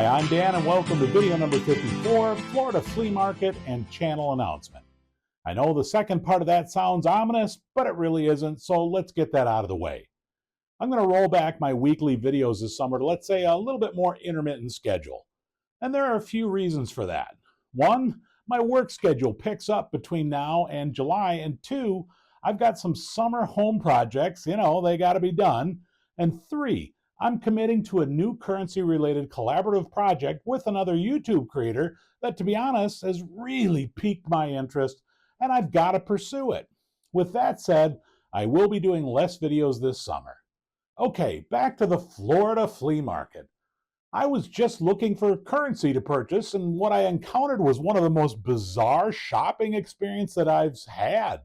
Hi, I'm Dan and welcome to video number 54, Florida Flea Market and Channel Announcement. I know the second part of that sounds ominous, but it really isn't, so let's get that out of the way. I'm going to roll back my weekly videos this summer to, let's say, a little bit more intermittent schedule. And there are a few reasons for that. One, my work schedule picks up between now and July, and two, I've got some summer home projects, they got to be done. And three, I'm committing to a new currency-related collaborative project with another YouTube creator that, to be honest, has really piqued my interest, and I've got to pursue it. With that said, I will be doing less videos this summer. Okay, back to the Florida Flea Market. I was just looking for currency to purchase, and what I encountered was one of the most bizarre shopping experiences that I've had.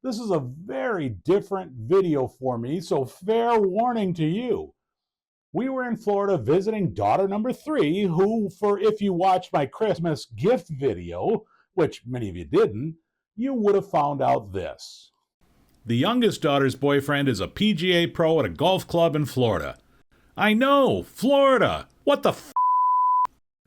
This is a very different video for me, so fair warning to you. We were in Florida visiting daughter number 3, who, if you watched my Christmas gift video, which many of you didn't, you would have found out this. The youngest daughter's boyfriend is a PGA pro at a golf club in Florida. I know, Florida! What the f***?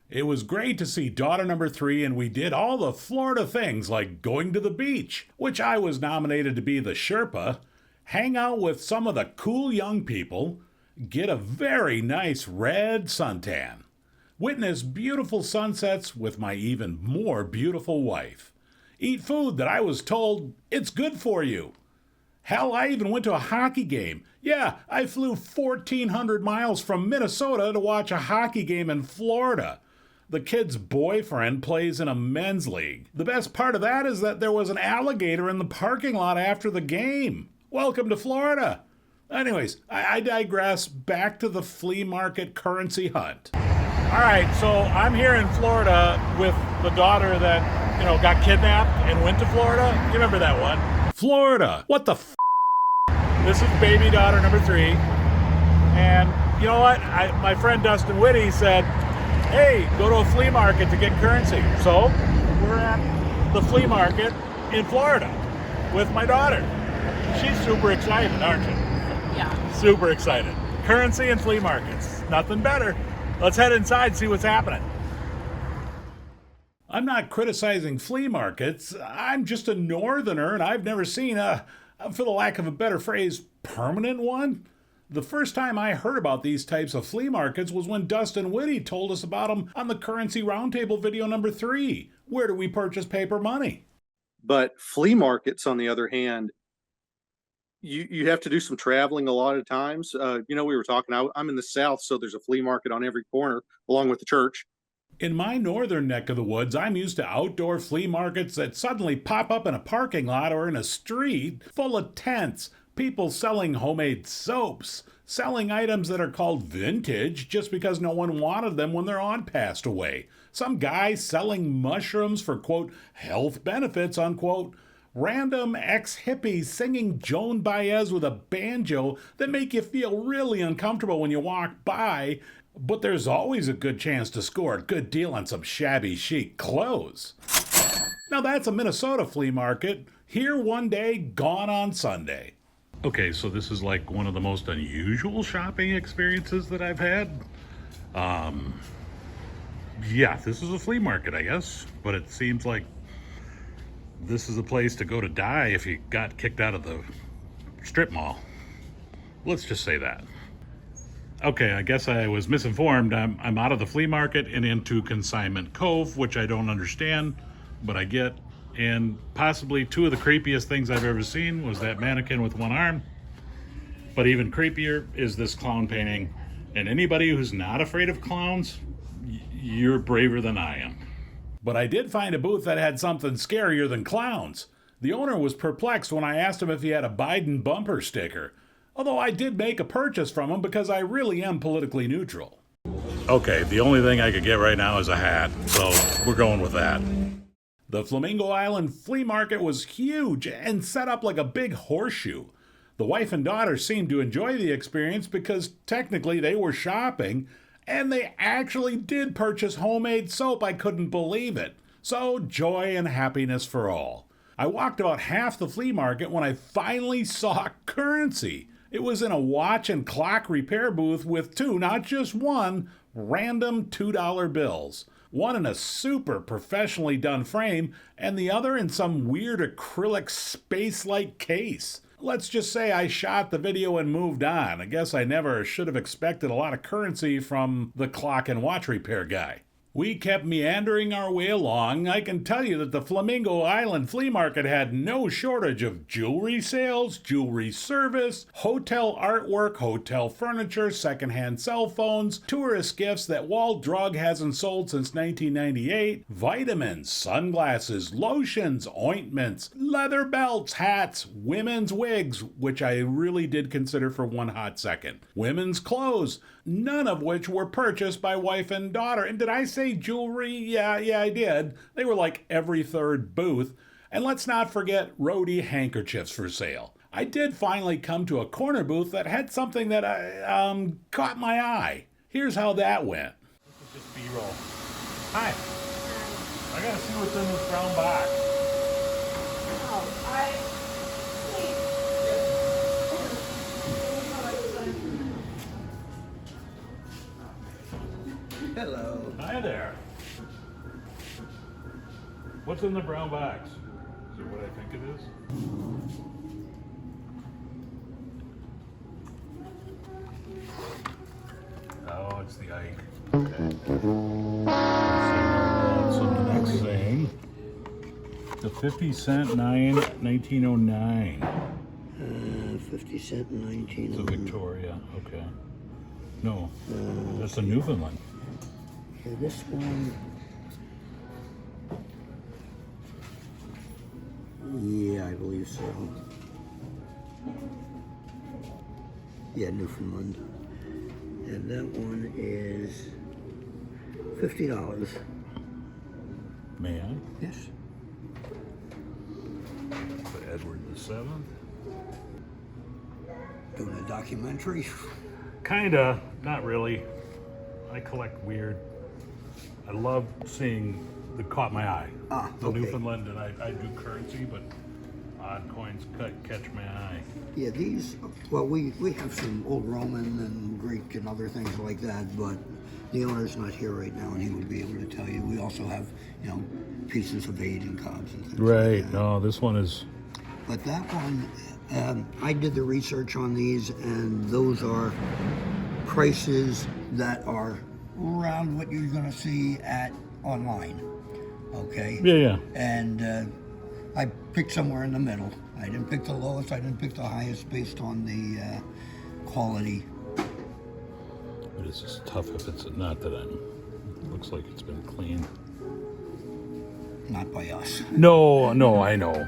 It was great to see daughter number 3, and we did all the Florida things like going to the beach, which I was nominated to be the Sherpa, hang out with some of the cool young people, get a very nice red suntan, witness beautiful sunsets with my even more beautiful wife, eat food that I was told it's good for you. Hell, I even went to a hockey game. Yeah, I flew 1,400 miles from Minnesota to watch a hockey game in Florida. The kid's boyfriend plays in a men's league. The best part of that is that there was an alligator in the parking lot after the game. Welcome to Florida. Anyways, I digress. Back to the flea market currency hunt. All right, so I'm here in Florida with the daughter that, got kidnapped and went to Florida. You remember that one? Florida. What the f***? This is baby daughter number 3. And you know what? My friend Dustin Whitty said, hey, go to a flea market to get currency. So we're at the flea market in Florida with my daughter. She's super excited, aren't you? Yeah. Super excited. Currency and flea markets. Nothing better. Let's head inside and see what's happening. I'm not criticizing flea markets. I'm just a northerner, and I've never seen for the lack of a better phrase, permanent one. The first time I heard about these types of flea markets was when Dustin Whitty told us about them on the Currency Roundtable video number 3. Where do we purchase paper money? But flea markets, on the other hand, you have to do some traveling a lot of times. We were talking, I'm in the South, so there's a flea market on every corner along with the church. In my northern neck of the woods, I'm used to outdoor flea markets that suddenly pop up in a parking lot or in a street full of tents, people selling homemade soaps, selling items that are called vintage just because no one wanted them when their aunt passed away, some guy selling mushrooms for, quote, health benefits, unquote, random ex-hippies singing Joan Baez with a banjo that make you feel really uncomfortable when you walk by, but there's always a good chance to score a good deal on some shabby chic clothes. Now that's a Minnesota flea market, here one day, gone on Sunday. Okay, so this is like one of the most unusual shopping experiences that I've had. Yeah, this is a flea market, I guess, but it seems like this is a place to go to die if you got kicked out of the strip mall. Let's just say that. Okay, I guess I was misinformed. I'm out of the flea market and into Consignment Cove, which I don't understand, but I get. And possibly 2 of the creepiest things I've ever seen was that mannequin with one arm. But even creepier is this clown painting. And anybody who's not afraid of clowns, you're braver than I am. But I did find a booth that had something scarier than clowns. The owner was perplexed when I asked him if he had a Biden bumper sticker. Although I did make a purchase from him because I really am politically neutral. Okay, the only thing I could get right now is a hat, so we're going with that. The Flamingo Island flea market was huge and set up like a big horseshoe. The wife and daughter seemed to enjoy the experience because technically they were shopping, and they actually did purchase homemade soap. I couldn't believe it. So joy and happiness for all. I walked about half the flea market when I finally saw currency. It was in a watch and clock repair booth with two, not just one, random $2 bills. One in a super professionally done frame, and the other in some weird acrylic space-like case. Let's just say I shot the video and moved on. I guess I never should have expected a lot of currency from the clock and watch repair guy. We kept meandering our way along. I can tell you that the Flamingo Island Flea Market had no shortage of jewelry sales, jewelry service, hotel artwork, hotel furniture, secondhand cell phones, tourist gifts that Wall Drug hasn't sold since 1998, vitamins, sunglasses, lotions, ointments, leather belts, hats, women's wigs, which I really did consider for one hot second, women's clothes, none of which were purchased by wife and daughter. And did I say jewelry? Yeah, I did. They were like every third booth. And let's not forget roadie handkerchiefs for sale. I did finally come to a corner booth that had something that caught my eye. Here's how that went. This is just B-roll. Hi. I gotta see what's in this brown box. Hello. Hi there. What's in the brown box? Is it what I think it is? Oh, it's the Ike. Okay. So the next thing, the 50-cent 1909. 50 cent, 19. It's a Victoria. Okay. No, that's a Newfoundland. Yeah, this one. Yeah, I believe so. Yeah, Newfoundland. And that one is $50. May I? Yes. For Edward VII. Doing a documentary. Kinda, not really. I collect weird. I love seeing the caught my eye. The Okay. Newfoundland, and I do currency, but odd coins catch my eye. Yeah, these, well, we have some old Roman and Greek and other things like that, but the owner's not here right now and he would be able to tell you. We also have, pieces of 8 and cobs and things Right. like that. No, this one is. But that one, I did the research on these, and those are prices that are around what you're going to see at online. Okay. Yeah. And I picked somewhere in the middle. I didn't pick the lowest. I didn't pick the highest based on the quality. But it's just tough if it's not that it looks like it's been cleaned. Not by us. No, I know.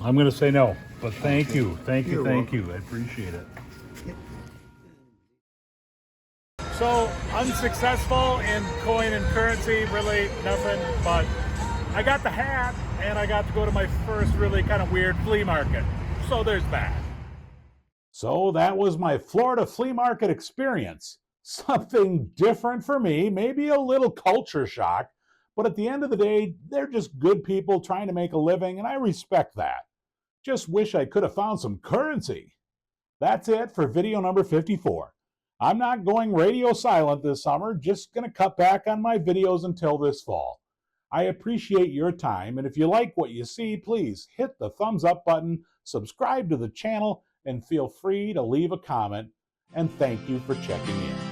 I'm going to say no, but thank you. I appreciate it. So, unsuccessful in coin and currency, really nothing, but I got the hat and I got to go to my first really kind of weird flea market. So there's that. So that was my Florida Flea Market experience. Something different for me, maybe a little culture shock, but at the end of the day, they're just good people trying to make a living, and I respect that. Just wish I could have found some currency. That's it for video number 54. I'm not going radio silent this summer, just going to cut back on my videos until this fall. I appreciate your time, and if you like what you see, please hit the thumbs up button, subscribe to the channel, and feel free to leave a comment. And thank you for checking in.